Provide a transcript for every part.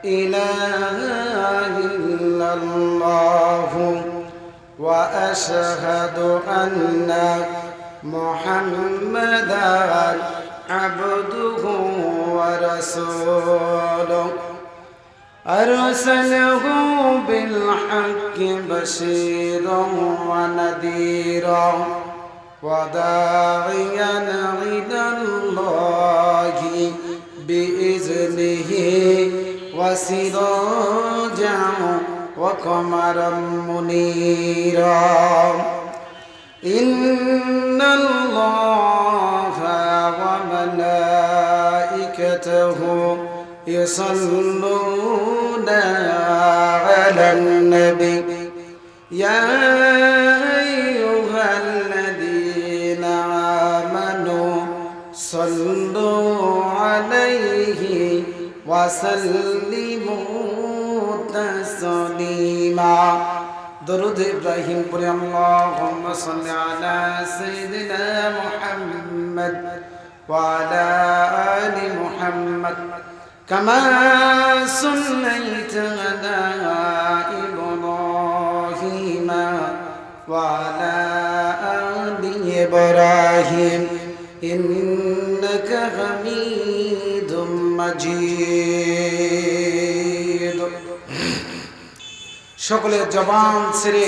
إله إلا الله وأشهد أن محمدا عبده ورسوله أرسله بالحق بشيرا ونذيرا وداعيا إلى الله بإذنه وسراجا وقمرا منيرا إن الله وملائكته يصلون على النبي يا أيها الذين آمنوا صلوا عليه وسلموا تسليما درود إبراهيم قل اللهم صل على سيدنا محمد وعلى آل محمد كما صليت على إبراهيم وعلى آل إبراهيم إنك حميد مجيد সকলের জবান ছেড়ে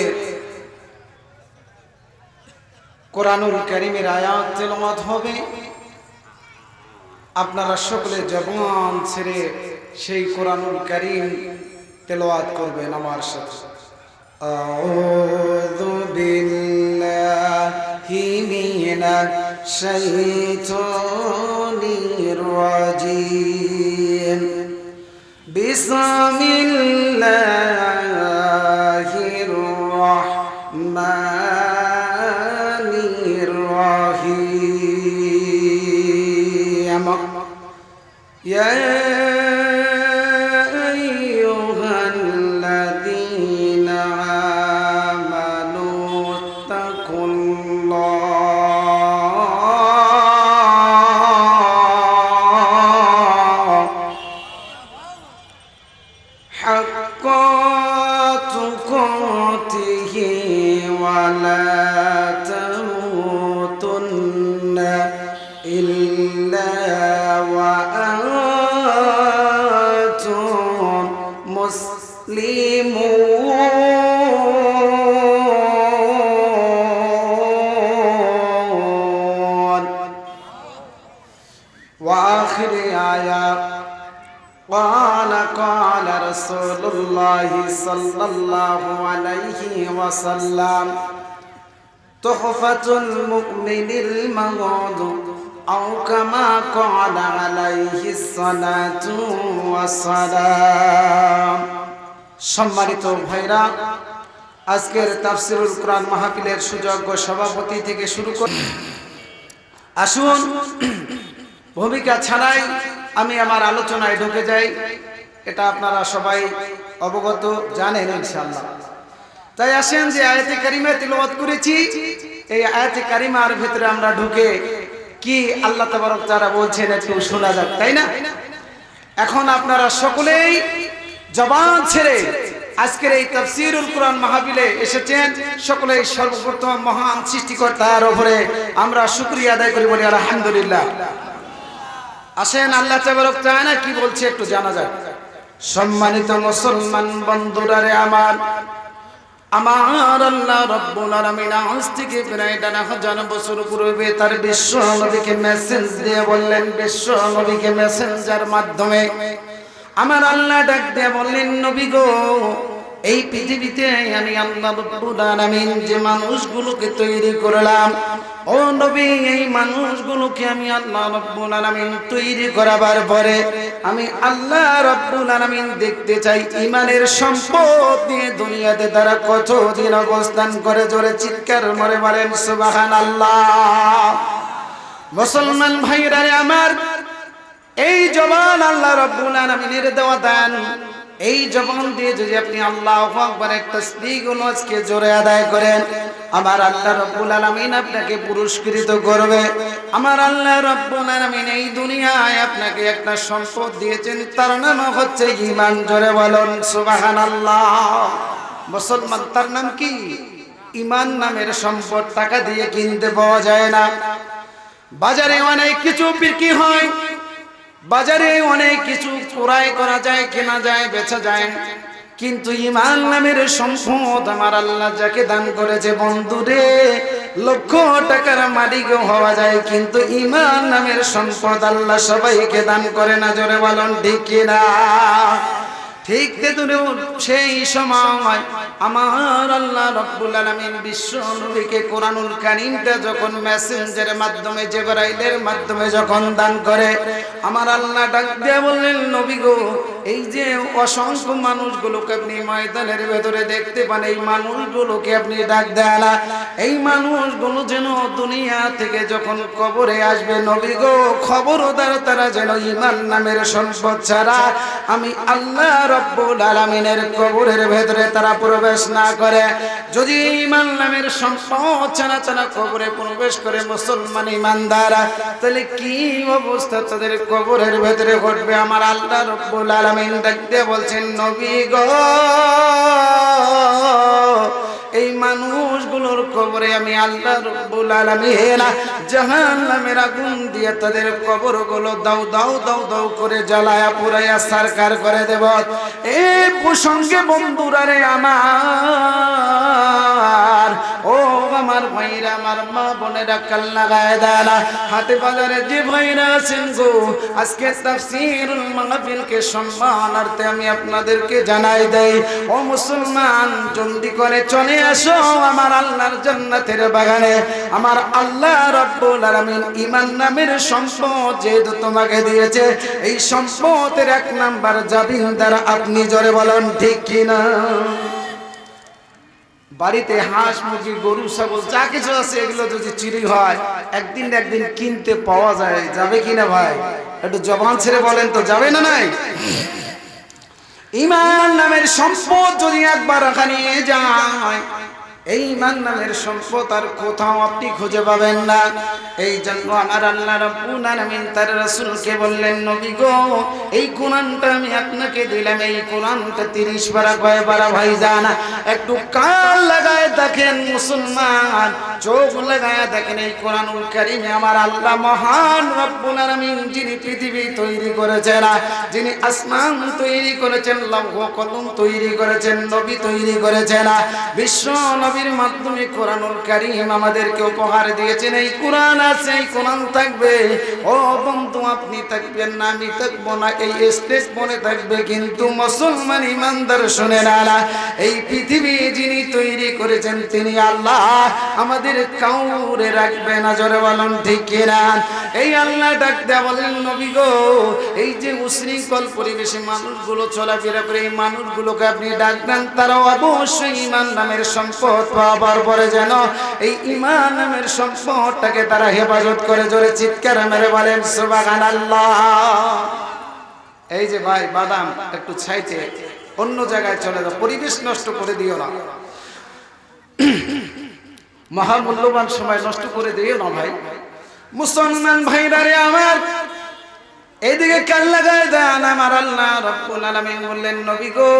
কোরআনুল কারীমের আয়াত তেলাওয়াত হবে। আপনারা সকলে জবান ছেড়ে সেই কোরআনুল কারীম তেলাওয়াত করবেন আমার সাথে। আউযু বিল্লাহি মিনাশ শাইতানির রাজীম বিসমিল্লাহির রাহমানির রাহিম يا أيها الذين آمنوا اتقوا الله حق تقاته ولا تموتن إلا وأنتم مسلمون وآخر آية قال رسول الله صلى الله عليه وسلم تحفة المؤمن المغض أو كما قال عليه الصلاة والسلام সম্মানিত ভাইরা, আজকের তাফসীরুল কোরআন মাহফিলের সুযোগ্য সভাপতি থেকে শুরু করে আসুন ভূমিকা ছাড়াই আমি আমার আলোচনায় ঢুকে যাই। এটা আপনারা সবাই অবগত জানেন ইনশাআল্লাহ। তাই আসেন যে আয়াতে কারিমা তিলাওয়াত করেছি, এই আয়াতে কারিমার ভিতরে আমরা ঢুকে কি আল্লাহ তাবারক তাআলা বলছেন একটু শোনা যাক, তাই না? এখন আপনারা সকলেই জবান ছেড়ে আজকের এই তাফসীরুল কোরআন মাহফিলে এসেছেন। সকলেই সর্বপ্রথম মহান সৃষ্টিকর্তার উপরে আমরা শুকরিয়া আদায় করি, বলি আলহামদুলিল্লাহ। আসেন আল্লাহ তাবারক তাআলা কি বলছে একটু জানা যাক। সম্মানিত মুসলমান বন্ধুরা রে আমার আল্লাহ রাব্বুল আলামিন আজ থেকে প্রায় 1000 বছর পূর্বে তার বিশ্ব নবীকে মেসেজ দিয়ে বললেন, বিশ্ব নবীকে মেসেঞ্জার মাধ্যমে আমার আল্লাহ ডাক দিয়ে বললেন, নবী গো, এই পৃথিবীতে আমি আল্লাহ রাব্বুল আলামিন যে মানুষগুলোকে তৈরি করলাম, ও নবী, এই মানুষগুলোকে আমি আল্লাহ রাব্বুল আলামিন তৈরি করাবার পরে আমি আল্লাহ রাব্বুল আলামিন দেখতে চাই ঈমানের সম্পদ নিয়ে দুনিয়াতে তারা কতদিন অবস্থান করে। জোরে চিৎকার করে বলেন সুবহানাল্লাহ। মুসলমান ভাইরা আমার, এই জবান আল্লাহ রাব্বুল আলামিনের দেওয়া দান, এই জবান দিয়ে যদি আপনি আল্লাহু আকবার একটা তাসবিহ গুলো আজকে জোরে আদায় করেন, আমার আল্লাহ রাব্বুল আলামিন আপনাকে পুরস্কৃত করবে। আমার আল্লাহ রাব্বুল আলামিন এই দুনিয়ায় আপনাকে একটা সম্পদ দিয়েছেন, তার নাম হচ্ছে ঈমান। জোরে বলুন সুবহানাল্লাহ। মুসলমান, তার নাম কি? ঈমান নামের সম্পদ টাকা দিয়ে কিনতে পাওয়া যায় না। বাজারে অনেক কিছু বিক্রি হয়, বাজারে অনেক কিছু ক্রয় করা যায়, কেনা যায়, বেচা যায়, কিন্তু ঈমান নামের সম্পদ আমার আল্লাহ যাকে দান করেছে, বন্ধুরে, লক্ষ টাকার মালিক হওয়া যায়, কিন্তু ঈমান নামের সম্পদ আল্লাহ সবাইকে দান করে না। জোরে বলুন ঠিক কিনা? ঠিক তেতুরেও সেই সময় আমার আল্লাহ রাব্বুল আলামিন বিশ্ব নবীকে কোরআনুল কারীমটা যখন মেসেঞ্জারের মাধ্যমে, জিবরাইলের মাধ্যমে যখন দান করে, আমার আল্লাহ ডাক দিয়ে বললেন, নবী গো, এই যে অসংখ্য মানুষগুলোকে আপনি ময়দানের ভেতরে দেখতে পান, এই মানুষগুলোকে আপনি ডাক দেন না, এই মানুষগুলো যেন দুনিয়া থেকে যখন কবরে আসবে, নবী গো, খবরদার তারা যেন ঈমান নামের সম্পদ ছাড়া আমি আল্লাহ রাব্বুল আলামিনের কবরের ভেতরে তারা প্রবেশ না করে। যদি ঈমান নামের সম্পদ ছাড়া ছাড়া কবরে প্রবেশ করে মুসলমান ঈমানদার, তাহলে কি অবস্থা তাদের কবরের ভেতরে ঘটবে? আমার আল্লাহ রাব্বুল আলামিন ডাকতে বলছেন, নবী গো, এই মানুষগুলোর কবরে আমি আল্লাহ রাব্বুল আলামিন জাহান্নামের আগুন দিয়ে তাদের কবরগুলো দাও দাও দাও দাও করে জ্বালায়া পুরাইয়া সারকার করে দেব। এই প্রসঙ্গে বন্ধুরা রে আমার, ও আমার ভাইরা, আমার মা বোনেরা, কাল লাগায় দেন, হাতে বাজারে যে ভাইরা আছেন গো, আজকে তাফসীরুল মাহফিলকে সম্মানার্থে আমি আপনাদেরকে জানাই দেই, ও মুসলমান, জলদি করে চলে আসো আমার আল্লাহর জান্নাতের বাগানে। আমার আল্লাহ রাব্বুল আলামিন ঈমান নামের সম্পদ যেহেতু তোমাকে দিয়েছে, এই সম্পদের এক নাম্বার জামিনদার আপনি। জোরে বলেন ঠিক কিনা? বাড়িতে হাঁস, মুরগি, গরু, ছাগল যা কিছু আছে, এগুলো যদি চুরি হয়, একদিন না একদিন কিনতে পাওয়া যায়, যাবে কিনা ভাই? একটু জবান ছেড়ে বলেন তো, যাবে না? নাই? ঈমান নামের সম্পদ যদি একবার হারিয়ে যায়, এই ঈমান নামের সম্পদ আর কোথাও আপনি খুঁজে পাবেন না। এই জন্য আমার আল্লাহ রাব্বুল আলামিন তার রাসূলকে বললেন, নবী গো, এই কোরআনটা আমি আপনাকে দিলাম, এই কোরআনটা 30 পারা কয়বার ভাইজান, একটু কান লাগায় দেখেন মুসলমান, চোখ লাগায় দেখেন, এই কোরআনুল কারীমে আমার আল্লাহ মহান রাব্বুল আলামিন, যিনি পৃথিবী তৈরি করেছেন, যিনি আসমান তৈরি করেছেন, লৌহ কলম তৈরি করেছেন, নবী তৈরি করেছেন, বিশ্ব নবীর মাধ্যমে কোরআনুল কারীম আমাদেরকে উপহার দিয়েছেন। এই কোরআন আছে, এই কোরআন থাকবে, ও বন্ধু, আপনি থাকবেন না, আমি থাকবো না, এই স্টেজ মনে থাকবে, কিন্তু মুসলমান ঈমানদার শুনে না, এই পৃথিবী যিনি তৈরি করেছেন তিনি আল্লাহ, আমাদের কাউরে রাখবে না। জোরে বলুন ঠিক কিনা? এই আল্লাহ ডাক দেয়া বলেন, নবী গো, এই যে উশৃঙ্খল পরিবেশে মানুষগুলো চলাফেরা করে, এই মানুষগুলোকে আপনি ডাক দেন, তারা অবশ্যই ঈমান নামের সম্পদ পাওয়ার পরে যেন এই ঈমান নামের সম্পদটাকে তারা হেফাজত করে। জোরে চিৎকার মেরে বলেন সুবহানাল্লাহ। এই যে ভাই, বাদাম একটু ছাইতে অন্য জায়গায় চলে যাও, পরিবেশ নষ্ট করে দিও না, মহামূল্যবান সময় নষ্ট করে দিও না ভাই। মুসলমান ভাইরা রে আমার, এইদিকে কান লাগায় দেন। আমার আল্লাহ রাব্বুল আলামিন বললেন, নবী গো,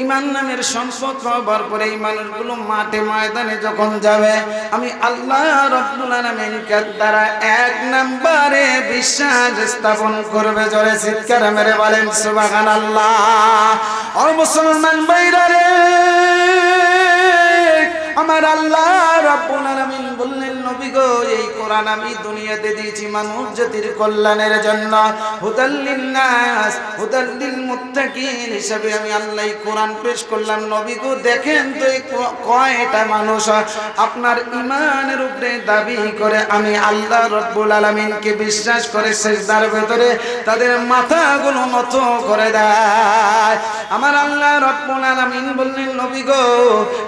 ঈমান নামের সম্পদ পাওয়ার পরে এই মানুষগুলো মাঠে ময়দানে যখন যাবে, আমি আল্লাহ রাব্বুল আলামিন দ্বারা এক নম্বরে বিশ্বাস স্থাপন করবে। জোরে চিৎকার মেরে বলেন সুবহানাল্লাহ। ও মুসলমান ভাইরা রে, আমার আল্লাহ রাব্বুল আলামিন বললেন, নবী গো, এই কোরআন আমি দুনিয়াতে দিয়েছি মানুষ জাতির কল্যাণের জন্য, হুদাল লিন্নাস হুদাল লিল মুত্তাকিন হিসাবে আমি আল্লাহ কোরআন পেশ করলাম। নবী গো, দেখেন তো এই কয়টা মানুষ আপনার ঈমানের উপরে দাবি করে আমি আল্লাহ রাব্বুল আলামিনকে বিশ্বাস করে সিজদার ভেতরে তাদের মাথাগুলো নত করে দেয়। আমার আল্লাহ রাব্বুল আলামিন বললেন, নবী গো,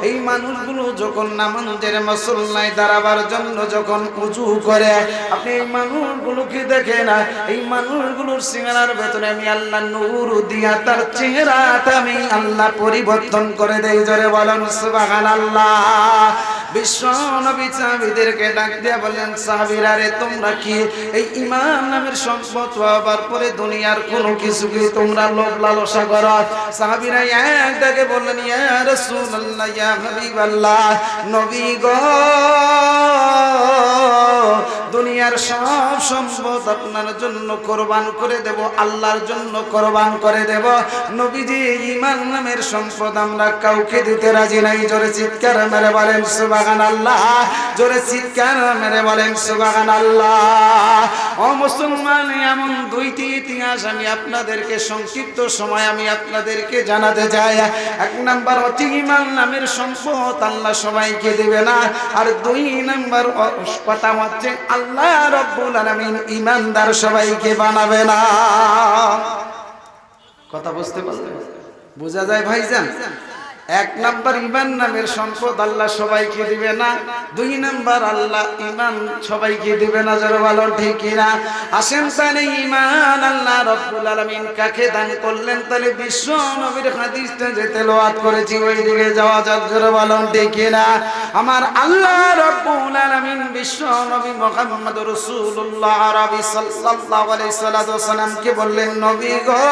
এই মানুষগুলো যখন নামাজের মুসল্লায় দ্বারা বানাবার জন্য যখন উজু করে আপনি এই মানুষগুলোকে দেখেন না, এই মানুষগুলোর চেহারার ভেতরে আমি আল্লাহ নূর দিয়া তার চেহারাটা আমি আল্লাহ পরিবর্তন করে দেই। জোরে বলেন সুবহানাল্লাহ। বিশ্ব নবী সাহাবীদেরকে ডাক দিয়া বললেন, সাহাবীরা রে তোমরা কি এই ঈমান নামের সম্পদ পাওয়ার পরে দুনিয়ার কোনো কিছু কি তোমরা লোভ লালসা করো? সাহাবীরা এক ডাকে বললেন, ইয়া রাসূলুল্লাহ, ইয়া হাবিবাল্লাহ, নবী গো, দুনিয়ার সব সম্পদ আপনার জন্য কোরবান করে দেব, আল্লাহর জন্য কোরবান করে দেব। নবীজি ঈমান নামের সম্পদ আমরা কাউকে দিতে রাজি নাই। জোরে চিৎকার মেরে বলেন সুবহানাল্লাহ, জোরে চিৎকার মেরে বলেন সুবহানাল্লাহ। ও মুসলমান, এমন দুইটি ইতিহাস আমি আপনাদেরকে সংক্ষিপ্ত সময় আমি আপনাদেরকে জানাতে চাই। এক নাম্বার হচ্ছে ঈমান নামের সম্পদ আল্লাহ সবাইকে দেবে না, আর দুই নাম্বার কথা হচ্ছে আল্লাহ রব্বুল আলামিন ঈমানদার সবাইকে বানাবে না। কথা বুঝতে পারলেন? বোঝা যায় ভাইজান? এক নাম্বার ঈমান নামের সম্পদ আল্লাহ সবাইকে দিবে না, দুই নাম্বার আল্লাহ ঈমান সবাইকে দিবে না। যারা বলো ঠিক কিনা? আসেন তাহলে ঈমান আল্লাহ রব্বুল আলামিন কাকে দান করলেন, তাহলে বিশ্ব নবীর হাদিসটা যে তেলাওয়াত করেছি ওই দিকে যাওয়া যাক। যারা বলো ঠিক কিনা? আমার আল্লাহ রব্বুল আলামিন বিশ্ব নবী মুহাম্মদ রাসূলুল্লাহ আরবি সাল্লাল্লাহু আলাইহি সাল্লামকে বললেন, নবী গো,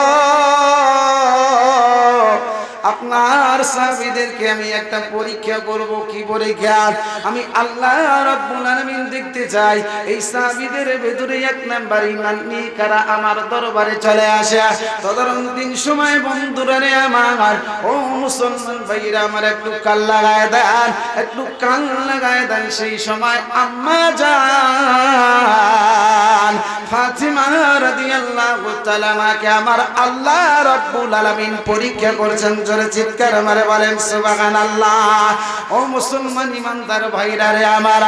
আপনার সাহাবীদেরকে আমি একটা পরীক্ষা করব। কি পরীক্ষা? আমি আল্লাহ রাব্বুল আলামিন দেখতে চাই এই সাহাবীদের ভেতরে এক নাম্বার ঈমান নিয়ে কারা আমার দরবারে চলে আসে। তখন দিন সময় বন্ধুরা রে আমার, ও মুসলমান ভাইরা আমার, একটু কান লাগায় দেন, একটু কান লাগায় দেন। সেই সময় আম্মা জান ফাতিমা রাদিয়াল্লাহু তাআলা মাকে আমার আল্লাহ রাব্বুল আলামিন পরীক্ষা করেছেন। জোরে চিৎকার মারে বলেন সুবহানাল্লাহ। ও মুসলমান ইমানদার ভাইরা রে আমার,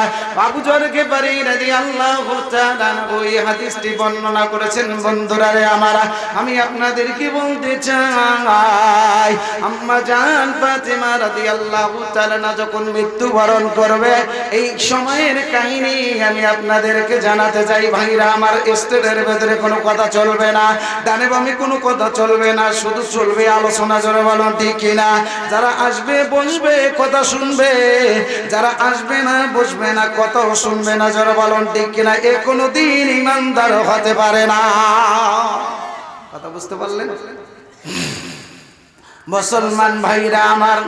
আবু যর গিফারী রাদিয়াল্লাহু তাআলা ওই হাদিসটি বর্ণনা করেছেন। বন্ধুরা রে আমার, আমি আপনাদেরকে বলতে চাই, আম্মা জান ফাতিমা রাদিয়াল্লাহু তাআলা যখন মৃত্যুবরণ করবে এই সময়ের কাহিনী আমি আপনাদেরকে জানাতে চাই। ভাইরা আমার, স্টেজের ভেতরে কোনো কথা চলবে না, ডানে বামে কোনো কথা চলবে না, শুধু চলবে আলোচনা। জোরে বলুন ঠিক কিনা? যারা আসবে বসবে কথা শুনবে, যারা আসবে না বসবে না কথাও শুনবে না। জোরে বলুন ঠিক কিনা? এ কোনোদিন ঈমানদার হতে পারে না। কথা বুঝতে পারলেন? মুসলমান ভাইরা আমার,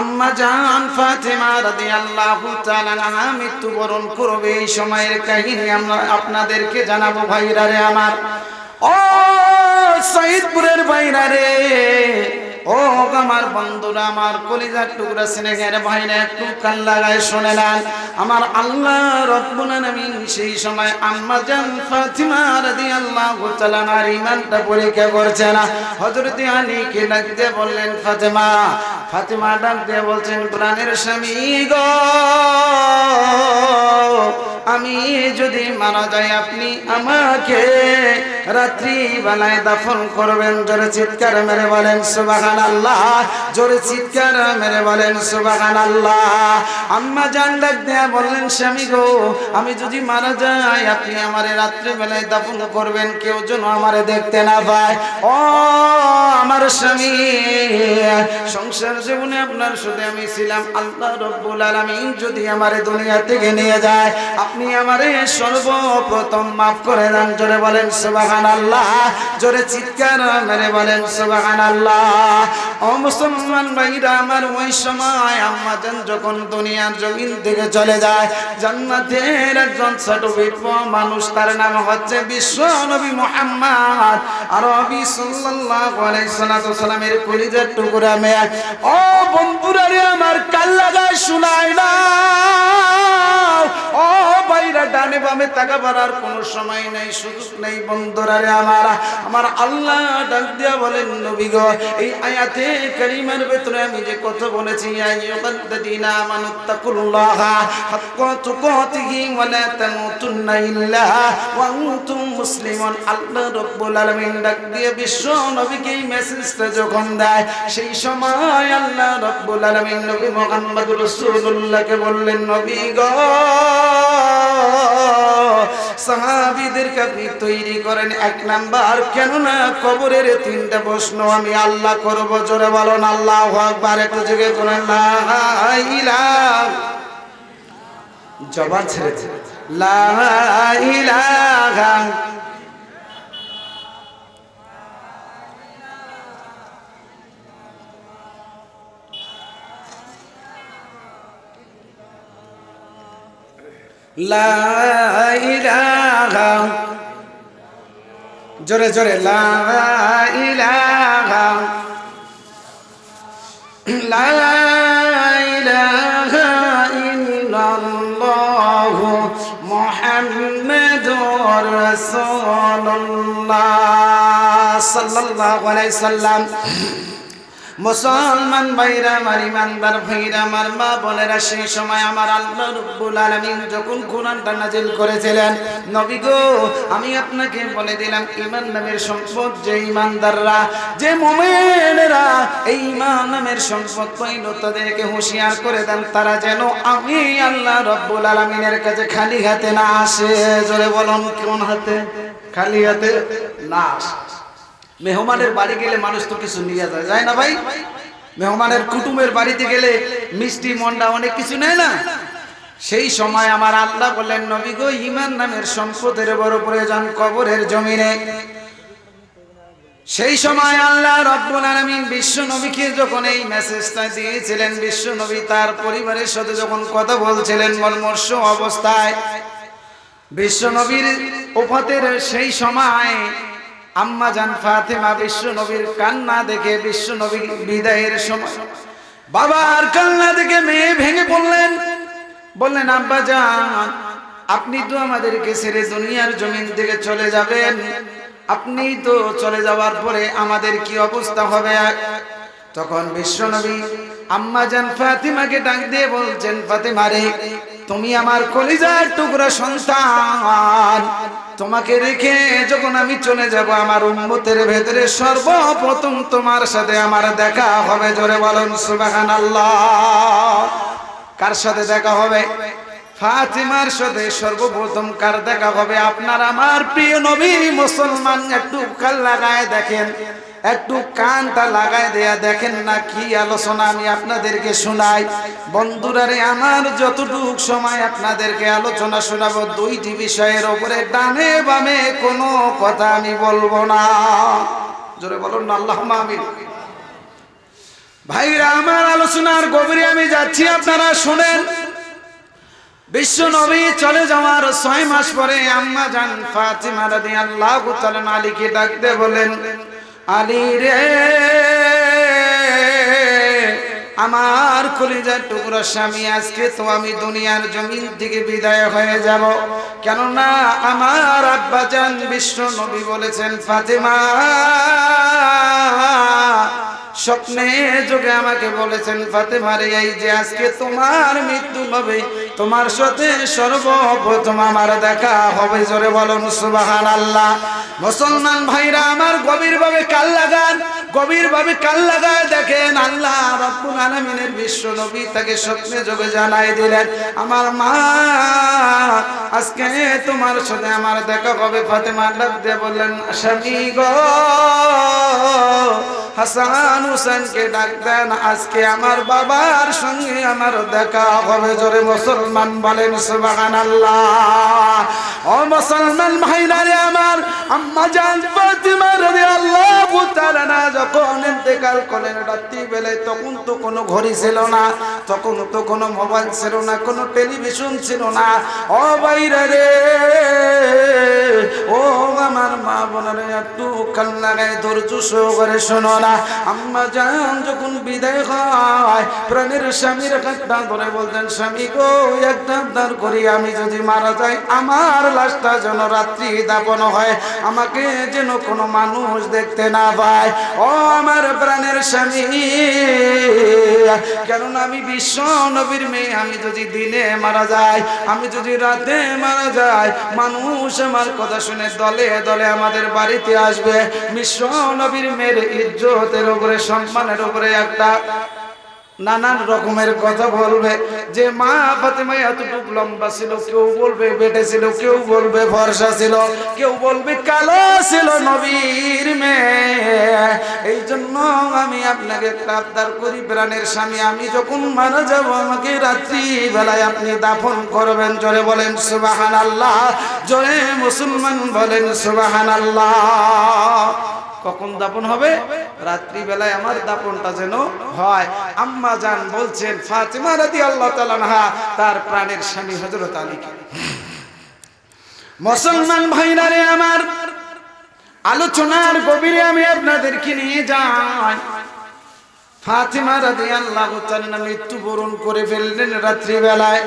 আম্মা জান ফাতিমা রাদিয়াল্লাহু তাআলা আনহা মৃত্যুবরণ করবে এই সময়ের কাহিনী আমরা আপনাদেরকে জানাবো। ভাইরা রে আমার, ও সৈয়দপুরের ভাইরা রে, ও আমার বন্ধুরা, আমার কলিজার টুকরা স্নেহের ভাইরা, একটু কান লাগায় শুনে নেন। আমার আল্লাহ রব্বুল আলামিন সেই সময় আম্মা জান ফাতিমা রাদিয়াল্লাহু তাআলা আর ঈমানটা পরীক্ষা করছেন। হযরত আলীকে ডাক দিয়ে বললেন, ফাতিমা। ফাতিমা ডাক দিয়ে বলছেন, প্রাণের স্বামী গো, আমি যদি মারা যাই আপনি আমাকে রাত্রি বেলায় দাফন করবেন। জোরে চিৎকার মেরে বলেন সুবহানাল্লাহ, জোরে চিৎকার মেরে বলেন সুবহানাল্লাহ। আম্মা জান ডাক দিয়া বললেন, স্বামী গো, আমি যদি মারা যাই আপনি আমারে রাত্রি বেলায় দাফন করবেন, কেউ যেন আমারে দেখতে না পায়। ও আমার স্বামী, সংসার জীবনে আপনার সাথে আমি ছিলাম, আল্লাহ রব্বুল আলামিন যদি আমারে দুনিয়া থেকে নিয়ে যায় আপনি আমারে সর্বপ্রথম মাফ করে দেন। জোরে বলেন সুবহানাল্লাহ, জোরে চিৎকার মেরে বলেন সুবহানাল্লাহ। ও মুসলমান ভাইরা আমার, ওই সময় আম্মা জান যখন দুনিয়ার জমিন থেকে চলে যায়, জান্নাতের একজন ছোট মানুষ, তার নাম হচ্ছে বিশ্ব নবী মুহাম্মদ আরবি সাল্লাল্লাহু আলাইহি সাল্লামের কলিজার টুকরা মেয়ে। ও বন্ধুরা রে আমার, কাল লাগায় শোনায় না। ও ভাইরা ভাইরা ডানে বামে তাকাবার আর কোনো সময় নাই, সুযোগ নেই। বন্ধুরা রে আমার আল্লাহ ডাক দিয়া বলেন, নবী গো, এই আয়াতে কারিমার ভিতরে আমি যে কথা বলেছি, ইয়া আইয়ুহাল্লাযীনা আমানুত্তাকুল্লাহা হাক্কা তুকাতিহি ওয়া লা তামুতুন্না ইল্লা ওয়া আনতুম মুসলিমুন। আল্লাহ রাব্বুল আলামিন ডাক দিয়ে বিশ্ব নবীকে এই মেসেজটা যখন দেয়, সেই সময় আল্লাহ রাব্বুল আলামিন নবী মুহাম্মদুর রাসূলুল্লাহকে বললেন, নবী গো, সাহাবীদেরকে আপনি তৈরি করেন। এক নাম্বার, কেননা কবরের তিনটা প্রশ্ন আমি আল্লাহ করব। জোরে বলুন আল্লাহু আকবার। একটু জোরে বলেন লা ইলাহা, জবান ছেড়ে লা ইলাহা লা ইলাহা, জোরে জোরে লা ইলাহা, লা ইলাহা ইল্লাল্লাহু মুহাম্মাদুর রাসূলুল্লাহ সাল্লাল্লাহু আলাইহি সাল্লাম। মুসলমান ভাইরা আমার, ইমানদার ভাইরা আমার, মা বোনেরা, সেই সময় আমার আল্লাহ রাব্বুল আলামিন যখন কোরআনটা নাযিল করেছিলেন, নবী গো, আমি আপনাকে বলে দিলাম, ঈমান নামের সম্পদ যে ঈমানদাররা, যে মুমিনেরা এই ঈমান নামের সম্পদ পাইল, তাদেরকে হুঁশিয়ার করে দেন, তারা যেন আমি আল্লাহ রাব্বুল আলামিনের কাছে খালি হাতে না আসে। জোরে বলুন, কোন হাতে? খালি হাতে না আসে। মেহমানের বাড়ি গেলে মানুষ তো কিছু নিয়ে যায় না ভাই? মেহমানের কুটুমের বাড়িতে গেলে মিষ্টি মন্ডা অনেক কিছু নেয় না? সেই সময় আমার আল্লাহ বললেন, নবী গো, ঈমান নামের সম্পদের বড় প্রয়োজন কবরের জমিনে। সেই সময় আল্লাহ রাব্বুল আলামিন বিশ্ব নবীকে যখন এই মেসেজটা দিয়েছিলেন, বিশ্ব নবী তার পরিবারের সাথে যখন কথা বলছিলেন মর্মর্ষ অবস্থায়, বিশ্ব নবীর ওফাতের সেই সময় আম্মা জান ফাতেমা বিশ্ব নবীর কান্না দেখে, বিশ্ব নবী বিদায়ের সময় বাবার কান্না দেখে মেয়ে ভেঙে পড়লেন, বললেন, আব্বা জান, আপনি তো আমাদেরকে ছেড়ে দুনিয়ার জমিন থেকে চলে যাবেন, আপনি তো চলে যাওয়ার পরে আমাদের কি অবস্থা হবে? তখন বিশ্ব নবী আম্মা জান ফাতেমাকে ডাক দিয়ে বলছেন, ফাতেমা রে, তুমি আমার কলিজার টুকরা সন্তান, তোমাকে রেখে যখন আমি চলে যাব, আমার উম্মতের ভেতরে সর্বপ্রথম তোমার সাথে আমার দেখা হবে। জোরে বলুন সুবহানাল্লাহ। কার সাথে দেখা হবে? ফাতেমার সাথে সর্বপ্রথম কার দেখা হবে? আপনার আমার প্রিয় নবী। মুসলমান, একটু কান লাগায় দেখেন, একটু কানটা লাগায় দেয়া দেখেন না কি আলোচনা আমি আপনাদেরকে শোনাই। বন্ধুরা রে আমার, যতটুকু সময় আপনাদেরকে আলোচনা শোনাবো দুইটি বিষয়ের উপরে, ডানে বামে কোনো কথা আমি বলবো না। জোরে বলুন না আল্লাহুম্মা আমিন। ভাইরা আমার, আলোচনার গভীরে আমি যাচ্ছি, আপনারা শুনেন। বিশ্ব নবী চলে যাওয়ার 6 মাস পরে আম্মা জান ফাতেমা রাদিয়াল্লাহু তাআলা আলীকে ডাকতে বলেন, আলী রে, আমার কলিজার টুকরা স্বামী, আজকে তো আমি দুনিয়ার জমিন থেকে বিদায় হয়ে যাব, কেননা আমার আব্বা জান বিশ্ব নবী বলেছেন, ফাতেমা স্বপ্নে যোগে আমাকে বলেছেন, ফাতেমা রে, এই যে আজকে তোমার মৃত্যু হবে, তোমার সাথে সর্বপ্রথম আমার দেখা হবে। জোরে বলুন সুবহানাল্লাহ। মুসলমান ভাইরা আমার, গভীরভাবে কান লাগান, গভীরভাবে কান লাগায় দেখেন, আল্লাহ রাব্বুল আলামিনের বিশ্ব নবী তাকে স্বপ্নে যোগে জানাই দিলেন, আমার মা, আজকে তোমার সাথে আমার দেখা হবে। ফাতেমা ডাক দিয়ে বললেন, স্বামী গো, হাসান হুসেনকে ডাক দেন, আজকে আমার বাবার সঙ্গে আমার দেখা হবে। জোরে মুসলমান বলেন সুবহানাল্লাহ। ও মুসলমান ভাইরা রে আমার, আম্মা জান ফাতেমা রাদিয়াল্লাহু তাআলা যখন ইন্তেকাল করলেন রাত্রি বেলায়, তখন তো কোনো ঘড়ি ছিল না, তখন তো কোনো মোবাইল ছিল না, কোনো টেলিভিশন ছিল না। ও ভাইরা রে, ও আমার মা বোনেরা, একটু কান লাগায় ধৈর্য সহকারে শোনো না। আম্মা জান যখন বিদায় হয়, প্রাণের স্বামীর হাতটা ধরে বলতেন, স্বামী গো, একটা আবদার করি, আমি যদি মারা যাই আমার লাশটা যেন রাত্রি দাপন হয়, আমাকে যেন কোনো মানুষ দেখতে না পায়। ও আমার প্রাণের স্বামী, কেননা আমি বিশ্ব নবীর মেয়ে, আমি যদি দিনে মারা যাই, আমি যদি রাতে মারা যাই, মানুষ আমার কথা শুনে দলে দলে আমাদের বাড়িতে আসবে। বিশ্ব নবীর মেয়ের ইজ্জতের উপরে, সম্মানের উপরে একটা নানান রকমের কথা বলবে, যে মা ফাতেমা এতটুকু লম্বা ছিল, কেউ বলবে বেটে ছিল, কেউ বলবে ফর্সা ছিল, কেউ বলবে কালো ছিল, নবীর মেয়ে। এই জন্য আমি আপনাকে আবদার করি, প্রাণের স্বামী, আমি যখন মারা যাব আমাকে রাত্রি বেলায় আপনি দাফন করবেন। জোরে বলেন সুবহানাল্লাহ, জোরে মুসলমান বলেন সুবহানাল্লাহ। কখন দাপন হবে? রাত্রি বেলায় আমার দাপনটা যেন হয়। আম্মা জান বলছেন ফাতেমা রাদিয়াল্লাহু তাআলা আনহা তার প্রাণের স্বামী হযরত আলীকে। মুসলমান ভাইরা রে আমার, আলোচনার গভীরে আমি আপনাদেরকে নিয়ে যাই। ফাতেমা রাদিয়াল্লাহু তাআলা মৃত্যুবরণ করে ফেললেন রাত্রি বেলায়।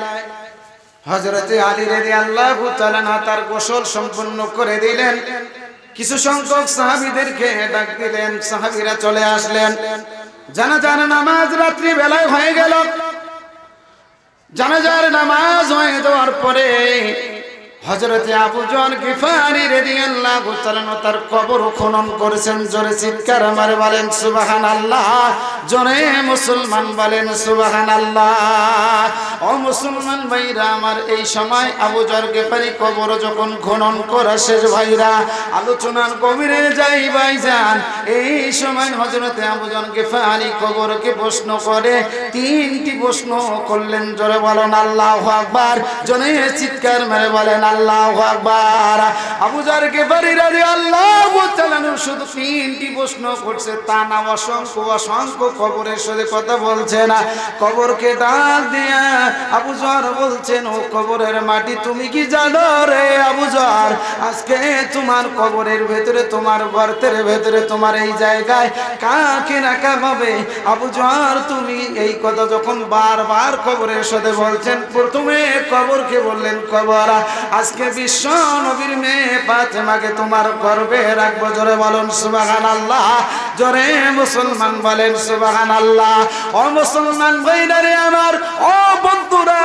হযরত আলী রাদিয়াল্লাহু তাআলা তার গোসল সম্পন্ন করে দিলেন। কিছু সংখ্যক সাহাবীদেরকে ডাক দিলেন, সাহাবীরা চলে আসলেন। জানাজার নামাজ রাত্রি বেলায় হয়ে গেল। জানাজার নামাজ হয়ে যাওয়ার পরে হযরত আবু যর গিফারী রাদিয়াল্লাহু তাআলা তার কবর খনন করেছেন। জোরে চিৎকার মারে বলেন সুবহানাল্লাহ, জোরে মুসলমান বলেন সুবহানাল্লাহ। ও মুসলমান ভাইরা আমার, এই সময় আবু যর গিফারী কবর যখন খনন করা শেষ, ভাইরা আলোচনার গভীরে যাই ভাইজান। এই সময় হযরত আবু যর গিফারী কবরকে প্রশ্ন করে তিনটি প্রশ্ন করলেন। জোরে বলেন আল্লাহু আকবার, জোরে চিৎকার মারে বলেন আল্লাহু আকবার। আবু যর গিফারী রাদিয়াল্লাহু তাআলা শুধু তিনটি প্রশ্ন করছে তা না, অসংখ্য অসংখ্য কবরের সাথে কথা বলছে না। কবরকে ডাক দিয়া আবু যর বলছেন, ও কবরের মাটি, তুমি কি জানো রে আবু যর, আজকে তোমার কবরের ভেতরে, তোমার গর্তের ভেতরে, তোমার এই জায়গায় কাকে রাখা হবে? আবু যর তুমি এই কথা যখন বারবার কবরের সাথে বলছেন, প্রথমে কবরকে বললেন, কবর আজকে বিশ্ব নবীর মেয়ে ফাতেমাকে তোমার গর্ভে রাখবো। জোরে বলেন সুবহানাল্লাহ, জোরে মুসলমান বলেন সুবহানাল্লাহ। ও মুসলমান ভাইরা রে আমার, ও বন্ধুরা,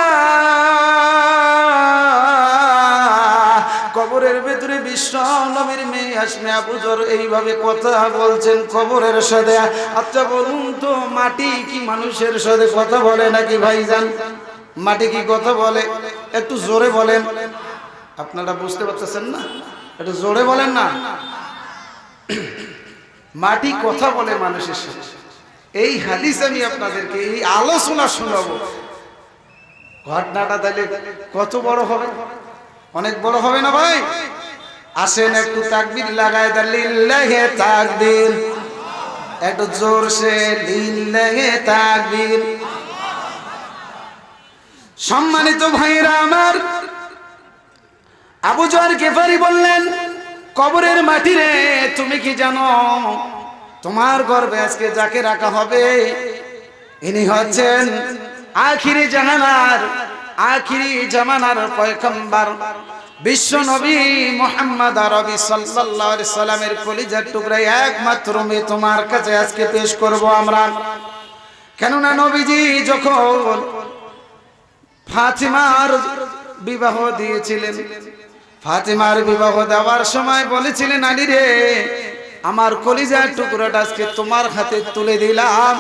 কবরের ভেতরে বিশ্ব নবীর মেয়ে আসমা আবু যর এইভাবে কথা বলছেন কবরের সাথে। আচ্ছা বলুন তো, মাটি কি মানুষের সাথে কথা বলে নাকি ভাইজান? মাটি কি কথা বলে? একটু জোরে বলেন। আপনারা বুঝতে পারতেছেন না? একটু জোরে বলেন না। মাটি কথা বলে মানুষের সাথে। এই হাদিস আমি আপনাদেরকে এই আলোচনা শোনাবো। ঘটনাটা তাহলে কত বড় হবে? অনেক বড় হবে না ভাই? আসেন একটু তাকবীর লাগায় দেন, লিল্লাহি তাকবীর, একটু জোরসে লিল্লাহি তাকবীর। সম্মানিত ভাইরা আমার, আবু যর গিফারী বললেন, কবরের মাটি রে, তুমি কি জানো তোমার গর্ভে আজকে যাকে রাখা হবে ইনি হচ্ছেন আখিরি জামানার পয়গম্বর বিশ্ব নবী মুহাম্মদ আরবি সাল্লাল্লাহু আলাইহি সাল্লামের কলিজার টুকরা একমাত্র মেয়ে তোমার কাছে আজকে পেশ করব আমরা। কেননা নবীজি যখন ফাতিমার বিবাহ দিয়েছিলেন, ফাতিমার বিবাহ দেওয়ার সময় বলেছিলেন, আলী রে, আমার কলিজার টুকরাটা আজকে তোমার হাতে তুলে দিলাম।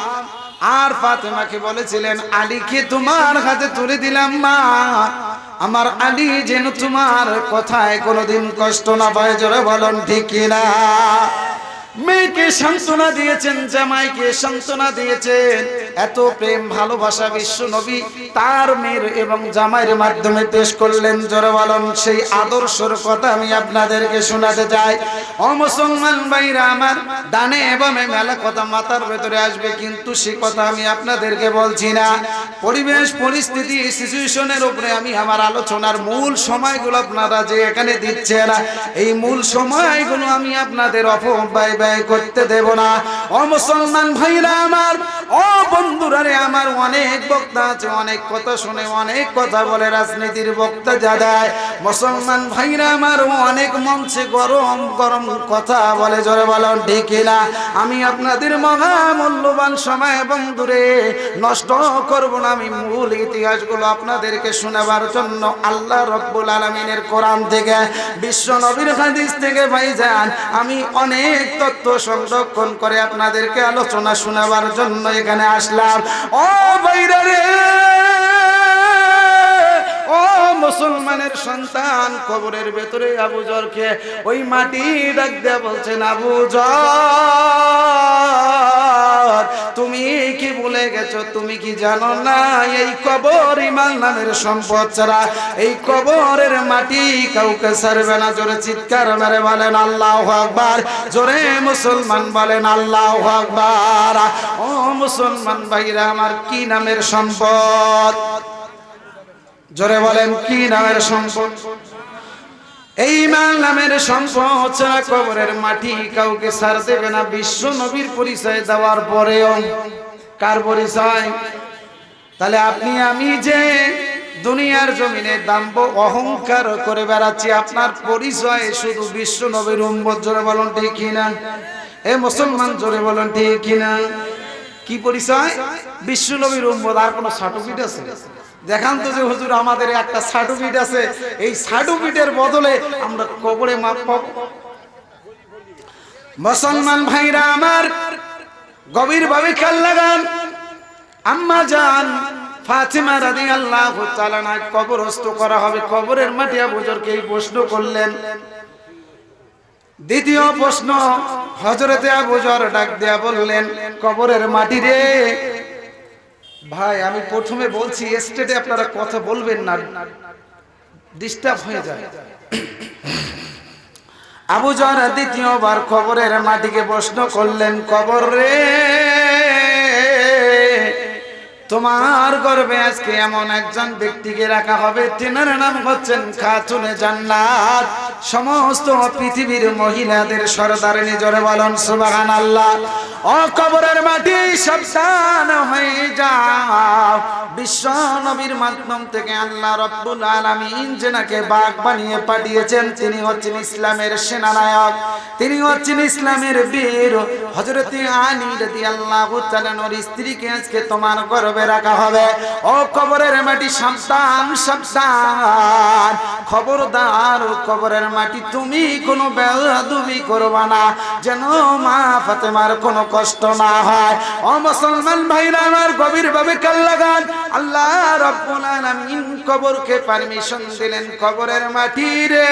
আর ফাতিমাকে বলেছিলেন, আলীকে তোমার হাতে তুলে দিলাম মা, আমার আলী যেন তোমার কথায় কোনোদিন কষ্ট না পায়। জোরে বলেন ঠিক কিনা? মেয়েকে সান্ত্বনা দিয়েছেন, জামাইকে সান্ত্বনা দিয়েছেন। এত প্রেম ভালোবাসা বিশ্ব নবী তার মেয়ের এবং জামাইয়ের মাধ্যমে পেশ করলেন। জোরে বলুন, সেই আদর্শের কথা আমি আপনাদেরকে শোনাতে চাই। ও মুসলমান ভাইরা আমার, ডানে এবং মেলা কথা মাথার ভেতরে আসবে, কিন্তু সে কথা আমি আপনাদেরকে বলছি না। পরিবেশ পরিস্থিতি সিচুয়েশনের উপরে আমি আমার আলোচনার মূল সময়গুলো আপনারা যে এখানে দিচ্ছেন, এই মূল সময়গুলো আমি আপনাদের অপব্যয় ব্যয় করতে দেব না। ও মুসলমান ভাইরা আমার, ও বন্ধুরা রে আমার, অনেক বক্তা আছে, অনেক কথা শুনে অনেক কথা বলে, রাজনীতির বক্তা যাদায়। মুসলমান ভাইরা আমার, অনেক মঞ্চে গরম গরম কথা বলে, জোরে বলুন ঠিক না? আমি আপনাদের মহা মূল্যবান সময় বন্ধুরে নষ্ট করব না। আমি মূল ইতিহাসগুলো আপনাদেরকে শোনাবার জন্য আল্লাহ রব্বুল আলামিনের কোরআন থেকে, বিশ্ব নবীর হাদিস থেকে ভাইজান আমি অনেক তথ্য সংরক্ষণ করে আপনাদেরকে আলোচনা শোনাবার জন্য এখানে আসলাম। ও ভাইরা রে, ও মুসলমানের সন্তান, কবরের ভেতরে আবু জরকে ওই মাটি ডাক দেয়া বলছেন, আবু জর তুমি কি ভুলে গেছো? তুমি কি জানো না এই কবর ইমান নামের সম্পদ ছাড়া এই কবরের মাটি কাউকে ছাড়বে না? জোরে চিৎকার মেরে বলেন আল্লাহু আকবার। জোরে মুসলমান বলেন আল্লাহু আকবার। ও মুসলমান ভাইরা আমার, কি নামের সম্পদ? জোরে বলেন, কি নামের সম্পদ? এই ইমান নামের সম্পদ ছাড়া কবরের মাটি কাউকে ছাড় দেবে না। বিশ্ব নবীর পরিচয় দেওয়ার পরেও কার পরিচয়? তাহলে আপনি আমি যে দুনিয়ার জমিনে দাম্ভ অহংকার করে বেড়াচ্ছি, আপনার পরিচয় শুধু বিশ্ব নবীর উম্মত। জোরে বলুন ঠিক কিনা? এ মুসলমান জোরে বলুন ঠিক কিনা? কি পরিচয়? বিশ্ব নবীর উম্মত। আর কোনো সার্টিফিকেট আছে? দেখান তো যে হুজুর আমাদের একটা সার্টিফিকেট আছে, এই সার্টিফিকেটের বদলে আমরা কবরে মাপ পাবো। মুসলমান ভাইরা আমার, গভীরভাবে খেয়াল লাগান। আম্মা জান ফাতিমা রাদিয়াল্লাহু তাআলা না কবরস্থ করা হবে, কবরের মাটি আবু জরকে এই প্রশ্ন করলেন। দ্বিতীয় প্রশ্ন, হযরতে আবু জর ডাক দেয়া বললেন, কবরের মাটি রে ভাই, আমি প্রথমে বলছি স্টেটে আপনারা কথা বলবেন না, ডিস্টার্ব হয়ে যায়। আবু জর দ্বিতীয়বার কবরের মাটিকে প্রশ্ন করলেন, কবর রে তোমার গর্ভে আজকে এমন একজন ব্যক্তিকে রাখা হবে, তিনার নাম হচ্ছেন খাতুনে জান্নাত, সমস্ত পৃথিবীর মহিলাদের সরদারিনী। জোরে বলুন সুবহানাল্লাহ। ও কবরের মাটি সাবধান হয়ে যাও। বিশ্ব নবীর মাধ্যম থেকে আল্লাহ রাব্বুল আলামিন যেনাকে বাগ বানিয়ে পাঠিয়েছেন, তিনি হচ্ছেন ইসলামের সেনানায়ক, তিনি হচ্ছেন ইসলামের বীর। হযরতে আলী রাদিয়াল্লাহু তাআলার স্ত্রীকে আজকে তোমার গর্ভে রাখা হবে। ও কবরের মাটি সাবধান সাবধান, খবরদার কবরের মাটি তুমি কোনো বেয়াদবি করবা না, যেন মা ফাতেমার কোনো কষ্ট না হয়। ও মুসলমান ভাইরা আমার, গভীরভাবে কান লাগান। আল্লাহ রাব্বুল আলামিন কবরকে পারমিশন দিলেন, কবরের মাটি রে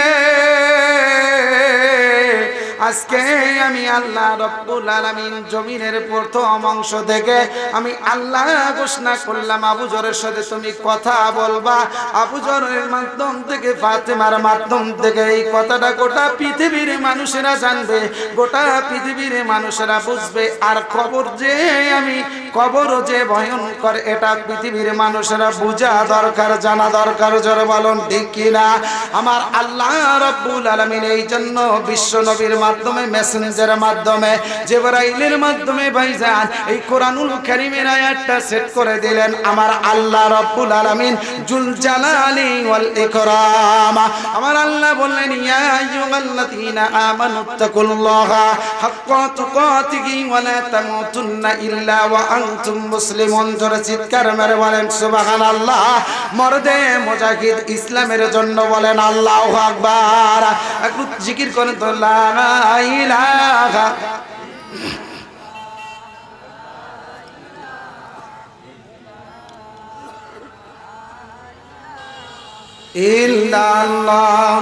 আজকে আমি আল্লাহ রাব্বুল আলামিন জমিনের প্রথম অংশ থেকে আমি আল্লাহ ঘোষণা করলাম, আবু জরের সাথে তুমি কথা বলবা। আবু জরের মাধ্যম থেকে, ফাতেমার মাধ্যম থেকে এই কথাটা গোটা পৃথিবীর মানুষেরা জানবে, গোটা পৃথিবীর মানুষেরা বুঝবে। আর কবর যে আমি কবর যে ভয়ঙ্কর, এটা পৃথিবীর মানুষেরা বোঝা দরকার, জানা দরকার। জোরে বলুন ঠিক কিনা? আমার আল্লাহ রাব্বুল আলামিন এই জন্য বিশ্ব নবীর মাধ্যমে, মেসেঞ্জারের মাধ্যমে, জিবরাইলের মাধ্যমে ভাইজান এই কোরআনুল কারীমের আয়াতটা সেট করে দিলেন। আমার আল্লাহ রাব্বুল আলামিন জুল জালালি ওয়াল ইকরাম, আমার আল্লাহ বললেন, ইয়া আইয়ুহাল্লাযীনা আমানুত্তাকুল্লাহা হাক্কা তুকাতিহি ওয়া লা তামুতুন্না ইল্লা ওয়া আনতুম মুসলিমুন। জোরে চিৎকার মেরে বলেন সুবহানাল্লাহ। মর্দে মুজাহিদ ইসলামের জন্য বলেন আল্লাহু আকবার। একটু জিকির করেন তো, লা ইলাহা ইল্লাল্লাহ।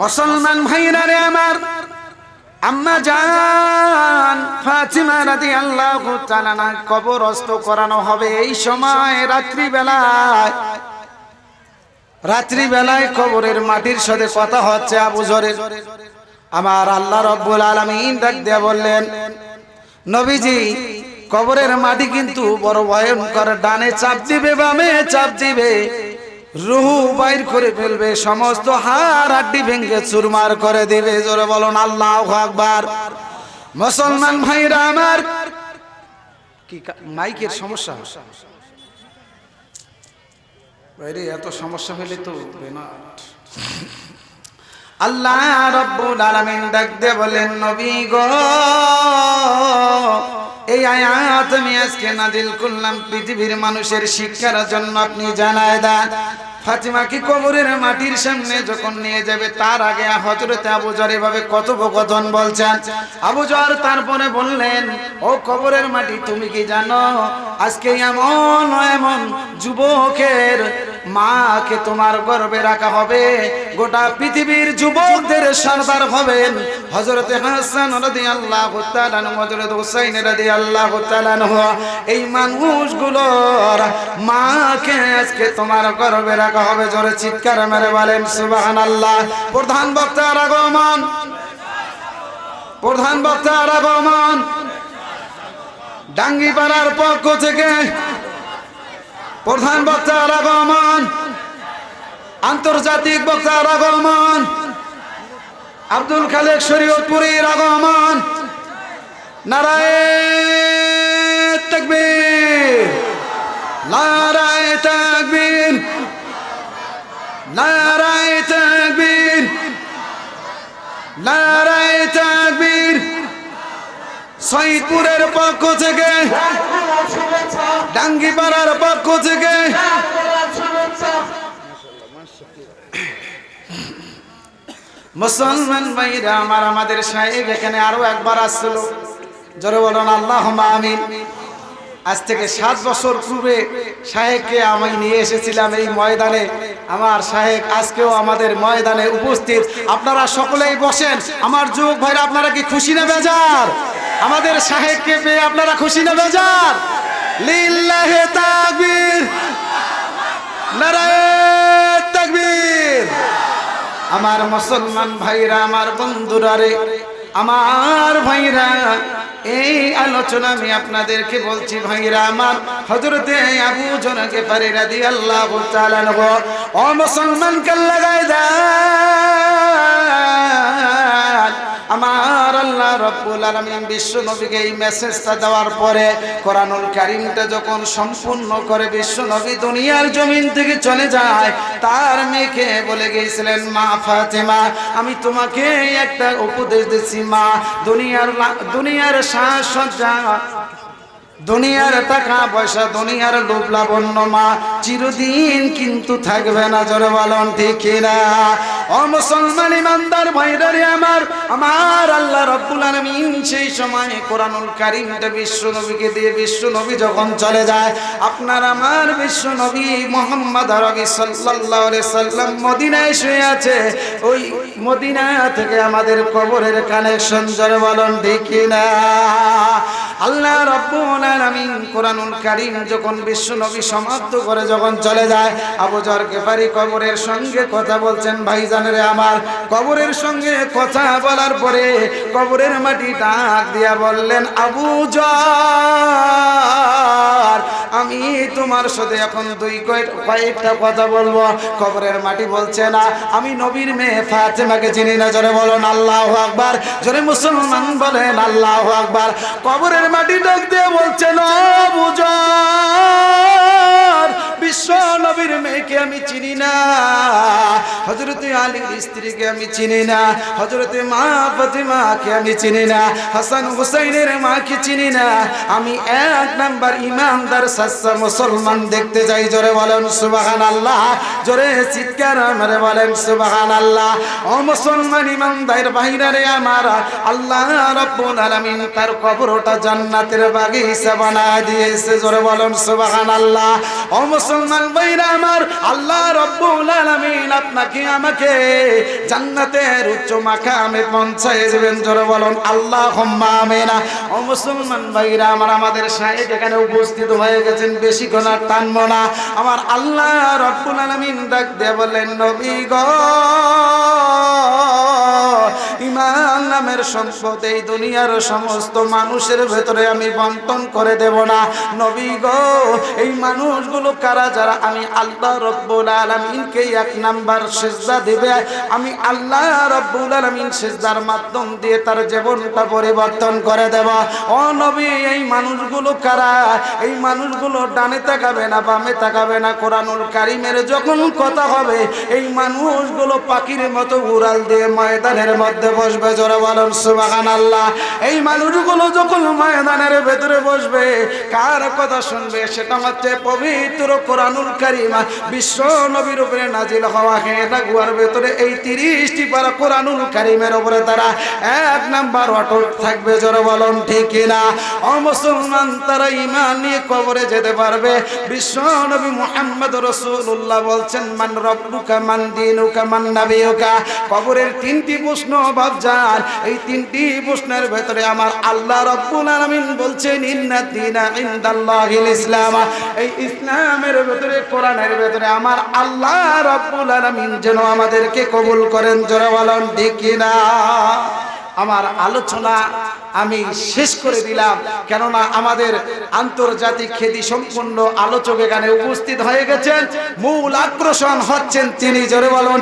মুসলমান ভাইরা রে আমার, আম্মা জান ফাতিমা রাদিয়াল্লাহু তাআলা না কবরস্থ করানো হবে এই সময় রাত্রিবেলায় কবরের মাটির সাথে কথা হচ্ছে আবু যরের। আমার আল্লাহ রাব্বুল আলামিন ডাক দিয়ে বললেন, নবীজি কবরের মাটি কিন্তু বড় ভয়ঙ্কর, ডানে চাপ দিবে বামে চাপ দিবে, রূহ বাইর করে ফেলবে, সমস্ত হাড় হাড্ডি ভেঙে চুরমার করে দিবে। জোরে বলুন আল্লাহু আকবার। মুসলমান ভাইরা আমার, কি মাইকের সমস্যা? বাইরে এত সমস্যা হইলে তো না। আল্লাহ রাব্বুল আলামিন ডাক দিয়ে বলেন, নবী গো এই আয়াত আমি আজকে নাজিল করলাম পৃথিবীর মানুষের শিক্ষার জন্য, আপনি জানায় দেন ফাতিমাকে কবরের মাটির সামনে যখন নিয়ে যাবে তার আগে হযরতে আবু যর এভাবে কথোপকথন বলছেন। আবু যর তারপরে বললেন, ও কবরের মাটি তুমি কি জানো আজকে এমন যুবকের মাকে তোমার গর্ভে রাখা হবে, গোটা পৃথিবীর যুবকদের সরদার হবেন হযরতে হাসান রাদিয়াল্লাহু তাআলা আনহু, হযরতে হুসাইন রাদিয়াল্লাহু তাআলা আনহু, এই মানুষগুলোর মাকে আজকে তোমার গর্ভে রাখা হবে। জোরে চিৎকার মেরে বলেন সুবহানাল্লাহ। প্রধান বক্তার আগমন, ডাঙ্গিপাড়ার পক্ষ থেকে প্রধান বক্তার আগমন, আন্তর্জাতিক বক্তার আগমন, আব্দুল খালেক শরীয়তপুরীর আগমন। নারায়ে তাকবীর, নারায়ে তাকবীর, নারায়ে তাকবীর, নারায়ে তাকবীর। সৈয়দপুরের পক্ষ থেকে, ডাঙ্গিপাড়ার পক্ষ থেকে মুসলমান ভাইরা আমার, আমাদের শায়েখ এখানে আরো একবার আসছিল। জোরে বলুন আল্লাহুম্মা আমিন। আজ থেকে 7 বছর পূর্বে শায়েখকে আমি নিয়ে এসেছিলাম এই ময়দানে। আমার শায়েখ আজকেও আমাদের ময়দানে উপস্থিত। আপনারা সকলেই বসেন। আমার যুবক ভাইরা, আপনারা কি খুশি না বেজার? আমাদের শায়েখকে পেয়ে আপনারা খুশি না বেজার? লিল্লাহি তাকবীর, নারায়ে তাকবীর। আমার মুসলমান ভাইরা, আমার বন্ধুরা রে, আমার ভাইরা, এই আলোচনা আমি আপনাদেরকে বলছি ভাইরা আমার। হযরতে আবু যর গিফারী রাদিয়াল্লাহু তাআলা আনহু, ও মুসলমান কাল লাগায় দেন। আমার আল্লাহ রাব্বুল আলামিন বিশ্ব নবীকে এই মেসেজটা দেওয়ার পরে কোরআনুল কারীমটা যখন সম্পূর্ণ করে বিশ্ব নবী দুনিয়ার জমিন থেকে চলে যায়, তার মেয়েকে বলে গিয়েছিলেন, মা ফাতেমা আমি তোমাকে একটা উপদেশ দিচ্ছি মা, দুনিয়ার সাজসজ্জা, দুনিয়ার টাকা পয়সা, দুনিয়ার লোভ লাবণ্য মা চিরদিন কিন্তু থাকবে না। জোরে বলুন ঠিক কিনা? ও মুসলমান ইমানদার ভাইরা রে আমার, আমার আল্লাহ রাব্বুল আলামিন সেই সময় কোরআনুল কারীমটা বিশ্ব নবীকে দিয়ে, বিশ্ব নবী যখন চলে যায়, আপনার আমার বিশ্ব নবী মুহাম্মদ আরবি সাল্লাল্লাহু আলাইহি সাল্লাম মদিনায় শুয়ে আছে। ওই মদিনা থেকে আমাদের কবরের কানেকশন। জোরে বলুন ঠিক কিনা? আল্লাহ রাব্বুল আলামিন কোরআনুল কারীম যখন বিশ্ব নবী সমাপ্ত করে যখন চলে যায়, আবু যর গিফারী কবরের সঙ্গে কথা বলছেন। ভাইজানেরে আমার, কবরের সঙ্গে কথা বলার পরে কবরের মাটি ডাক দিয়া বললেন, আবু যর আমি তোমার সাথে এখন কয়েকটা কথা বলবো। কবরের মাটি বলছে না, আমি নবীর মেয়ে ফাতেমাকে চিনি না। জোরে বলুন আল্লাহু আকবার। জোরে মুসলমান বলেন আল্লাহু আকবার। কবরের মাটি ডাক দিয়ে বলছেন, আবু যর বিশ্ব নবীর মেয়েকে আমি চিনি না, হযরতে আলীর স্ত্রীকে আমি চিনি না, হযরতে মা ফাতিমাকে আমি চিনি না, হাসান হুসাইনের মাকে চিনি না। আমি 1 নাম্বার ইমানদার সাচ্চা মুসলমান দেখতে চাই। জোরে বলেন সুবহানাল্লাহ। জোরে চিৎকার মেরে বলেন সুবহানাল্লাহ। ও মুসলমান ইমানদার ভাইরা রে আমার, আল্লাহ রাব্বুল আলামিন তার কবরটা জান্নাতের বাগিচা বানায় দিয়েছে। জোরে বলেন সুবহানাল্লাহ। ও মুসলমান ভাইরা আমার, আল্লাহ রাব্বুল আলামিন আপনাকে আমাকে জান্নাতের উচ্চ মাকামে পৌঁছায় দিবেন। জোরে বলুন আল্লাহুম্মা আমিন। ও মুসলমান ভাইরা আমার, আমাদের শায়েখ এখানে উপস্থিত হয়ে গেছেন, বেশি কোন টানবো না। আমার আল্লাহ রাব্বুল আলামিন ডাক দিয়ে বলেন, নবী গো, ঈমান নামের সম্পদ এই দুনিয়ার সমস্ত মানুষের ভেতরে আমি বন্টন করে দেব না। নবী গো, এই মানুষগুলো কারা? যারা আমি আল্লাহ রাব্বুল আলামিনকে এক নাম্বার সিজদা দিবে, আমি আল্লাহ রাব্বুল আলামিন সিজদার মাধ্যম দিয়ে তার জীবনটা পরিবর্তন করে দেব। ও নবী, এই মানুষগুলো কারা? এই মানুষগুলো ডানে তাকাবে না, বামে তাকাবে না। কোরআনুল কারীমের যখন কথা হবে, এই মানুষগুলো পাখির মতো উড়াল দিয়ে ময়দানের মধ্যে বসবে। জোরে বলুন সুবহানাল্লাহ। এই মানুষগুলো যখন ময়দানের ভেতরে বসবে, কার কথা শুনবে? সেটা হচ্ছে পবিত্র কোরআনুল কারীম, বিশ্ব নবীর উপরে নাজিল হওয়া হেটা গুয়ার ভেতরে এই 30টি পারা কোরআনুল কারীমের উপরে তারা এক নাম্বার অটল থাকবে। জোরে বলুন ঠিক কিনা? ও মুসলমান, তারা ঈমান নিয়ে কবরে যেতে পারবে। বিশ্ব নবী মুহাম্মদ রাসূলুল্লাহ বলছেন, মান রব্বুকা, মান দীনুকা, মান নাবিয়ুকা। কবরের 3টি প্রশ্ন বাপজান, এই 3টি প্রশ্নের ভেতরে আমার আল্লাহ রাব্বুল আলামিন বলছেন, ইন্নাদ দীনা ইনদাল্লাহিল ইসলাম। এই ইসলামের ভেতরে, কোরআনের ভেতরে আমার আল্লাহ রাব্বুল আলামিন যেন আমাদেরকে কবুল করেন। জোরে বলুন ঠিক কিনা? আমার আলোচনা আমি শেষ করে দিলাম, কেননা আমাদের আন্তর্জাতিক খ্যাতি সম্পন্ন আলোচক এখানে উপস্থিত হয়ে গেছেন। মূল আকর্ষণ হচ্ছেন তিনি। জোরে বলুন।